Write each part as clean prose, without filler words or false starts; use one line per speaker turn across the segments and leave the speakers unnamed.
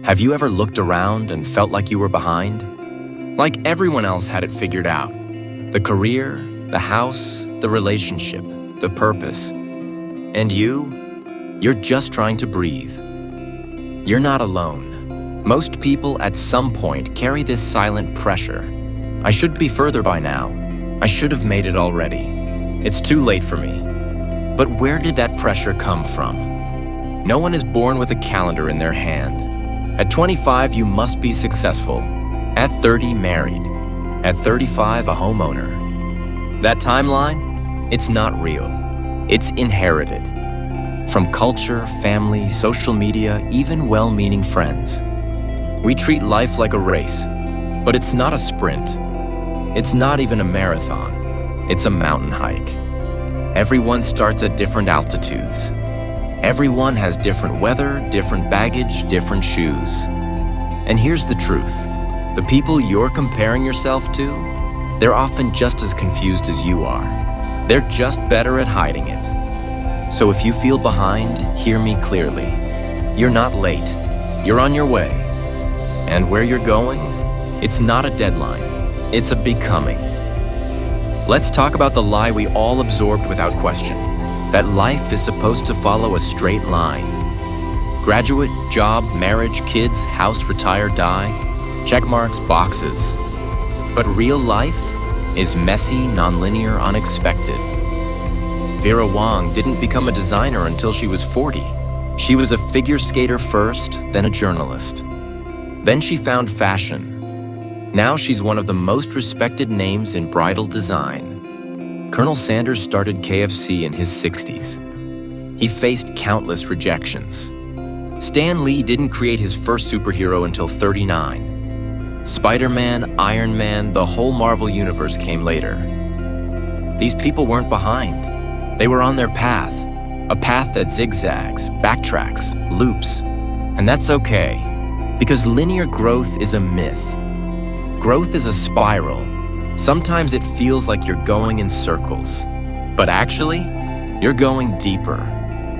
Have you ever looked around and felt like you were behind? Like everyone else had it figured out. The career, the house, the relationship, the purpose. And you're just trying to breathe. You're not alone. Most people at some point carry this silent pressure. I should be further by now. I should have made it already. It's too late for me. But where did that pressure come from? No one is born with a calendar in their hand. At 25, you must be successful. At 30, married. At 35, a homeowner. That timeline? It's not real. It's inherited. From culture, family, social media, even well-meaning friends. We treat life like a race, but it's not a sprint. It's not even a marathon. It's a mountain hike. Everyone starts at different altitudes. Everyone has different weather, different baggage, different shoes. And here's the truth. The people you're comparing yourself to, they're often just as confused as you are. They're just better at hiding it. So if you feel behind, hear me clearly. You're not late. You're on your way. And where you're going, it's not a deadline. It's a becoming. Let's talk about the lie we all absorbed without question. That life is supposed to follow a straight line. Graduate, job, marriage, kids, house, retire, die. Check marks, boxes. But real life is messy, nonlinear, unexpected. Vera Wang didn't become a designer until she was 40. She was a figure skater first, then a journalist. Then she found fashion. Now she's one of the most respected names in bridal design. Colonel Sanders started KFC in his 60s. He faced countless rejections. Stan Lee didn't create his first superhero until 39. Spider-Man, Iron Man, the whole Marvel universe came later. These people weren't behind. They were on their path, a path that zigzags, backtracks, loops. And that's okay, because linear growth is a myth. Growth is a spiral. Sometimes it feels like you're going in circles, but actually, you're going deeper.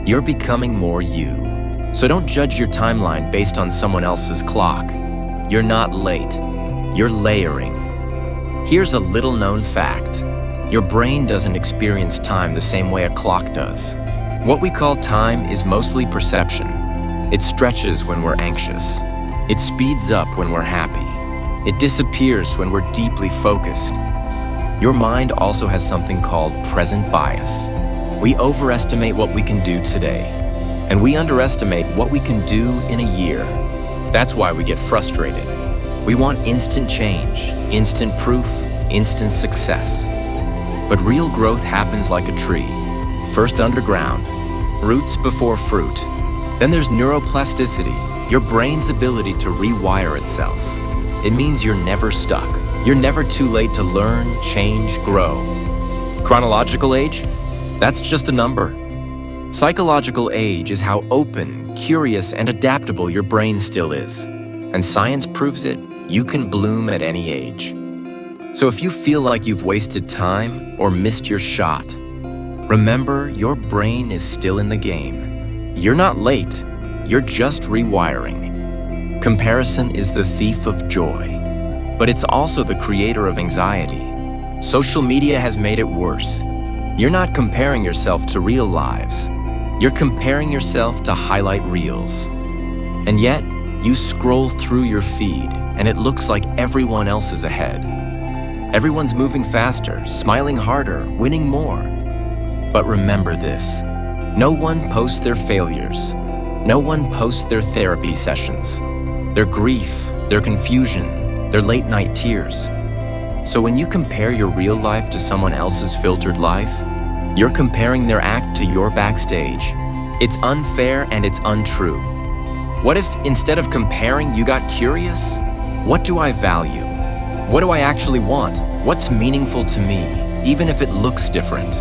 You're becoming more you. So don't judge your timeline based on someone else's clock. You're not late. You're layering. Here's a little-known fact. Your brain doesn't experience time the same way a clock does. What we call time is mostly perception. It stretches when we're anxious. It speeds up when we're happy. It disappears when we're deeply focused. Your mind also has something called present bias. We overestimate what we can do today, and we underestimate what we can do in a year. That's why we get frustrated. We want instant change, instant proof, instant success. But real growth happens like a tree. First underground, roots before fruit. Then there's neuroplasticity, your brain's ability to rewire itself. It means you're never stuck. You're never too late to learn, change, grow. Chronological age? That's just a number. Psychological age is how open, curious, and adaptable your brain still is. And science proves it, you can bloom at any age. So if you feel like you've wasted time or missed your shot, remember your brain is still in the game. You're not late, you're just rewiring. Comparison is the thief of joy, but it's also the creator of anxiety. Social media has made it worse. You're not comparing yourself to real lives. You're comparing yourself to highlight reels. And yet, you scroll through your feed, and it looks like everyone else is ahead. Everyone's moving faster, smiling harder, winning more. But remember this, no one posts their failures. No one posts their therapy sessions, their grief, their confusion, their late-night tears. So when you compare your real life to someone else's filtered life, you're comparing their act to your backstage. It's unfair and it's untrue. What if instead of comparing, you got curious? What do I value? What do I actually want? What's meaningful to me, even if it looks different?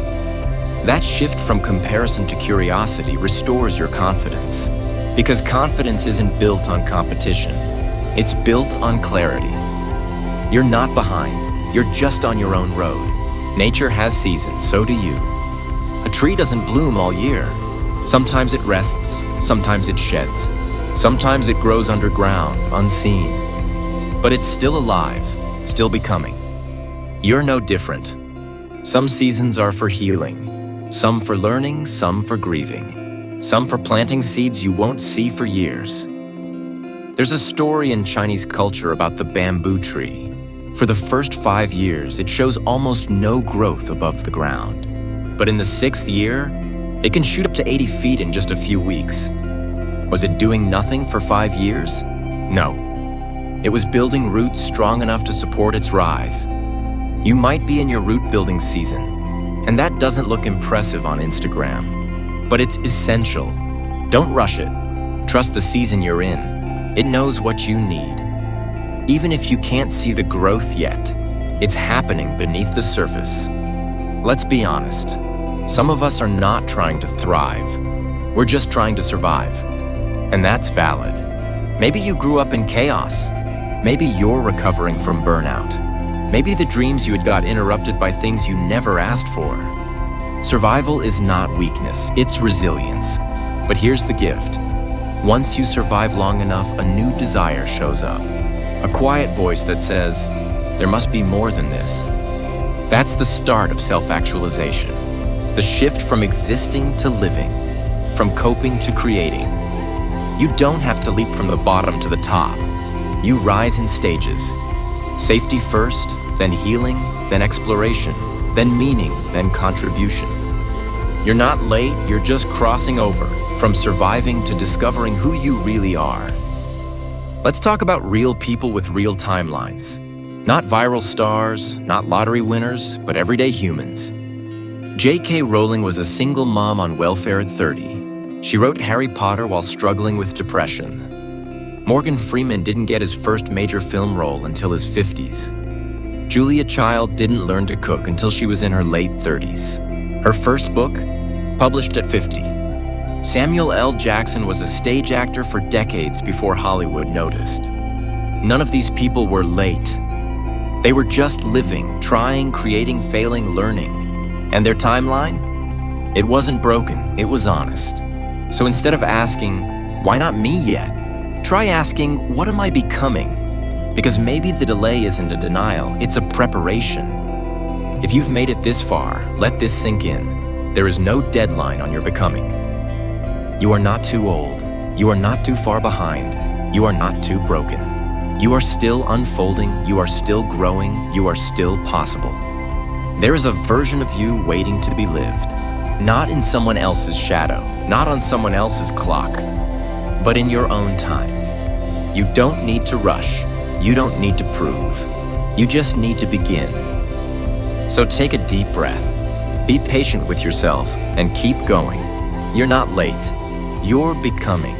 That shift from comparison to curiosity restores your confidence. Because confidence isn't built on competition. It's built on clarity. You're not behind. You're just on your own road. Nature has seasons, so do you. A tree doesn't bloom all year. Sometimes it rests, sometimes it sheds. Sometimes it grows underground, unseen. But it's still alive, still becoming. You're no different. Some seasons are for healing, some for learning, some for grieving, some for planting seeds you won't see for years. There's a story in Chinese culture about the bamboo tree. For the first 5 years, it shows almost no growth above the ground. But in the 6th year, it can shoot up to 80 feet in just a few weeks. Was it doing nothing for 5 years? No. It was building roots strong enough to support its rise. You might be in your root building season, and that doesn't look impressive on Instagram. But it's essential. Don't rush it. Trust the season you're in. It knows what you need. Even if you can't see the growth yet, it's happening beneath the surface. Let's be honest. Some of us are not trying to thrive. We're just trying to survive. And that's valid. Maybe you grew up in chaos. Maybe you're recovering from burnout. Maybe the dreams you had got interrupted by things you never asked for. Survival is not weakness, it's resilience. But here's the gift. Once you survive long enough, a new desire shows up. A quiet voice that says, there must be more than this. That's the start of self-actualization. The shift from existing to living, from coping to creating. You don't have to leap from the bottom to the top. You rise in stages. Safety first, then healing, then exploration, then meaning, then contribution. You're not late, you're just crossing over, from surviving to discovering who you really are. Let's talk about real people with real timelines. Not viral stars, not lottery winners, but everyday humans. J.K. Rowling was a single mom on welfare at 30. She wrote Harry Potter while struggling with depression. Morgan Freeman didn't get his first major film role until his 50s. Julia Child didn't learn to cook until she was in her late 30s. Her first book, published at 50. Samuel L. Jackson was a stage actor for decades before Hollywood noticed. None of these people were late. They were just living, trying, creating, failing, learning. And their timeline? It wasn't broken, it was honest. So instead of asking, why not me yet? Try asking, what am I becoming? Because maybe the delay isn't a denial, it's a preparation. If you've made it this far, let this sink in. There is no deadline on your becoming. You are not too old. You are not too far behind. You are not too broken. You are still unfolding. You are still growing. You are still possible. There is a version of you waiting to be lived. Not in someone else's shadow, not on someone else's clock, but in your own time. You don't need to rush. You don't need to prove. You just need to begin. So take a deep breath. Be patient with yourself and keep going. You're not late. You're becoming.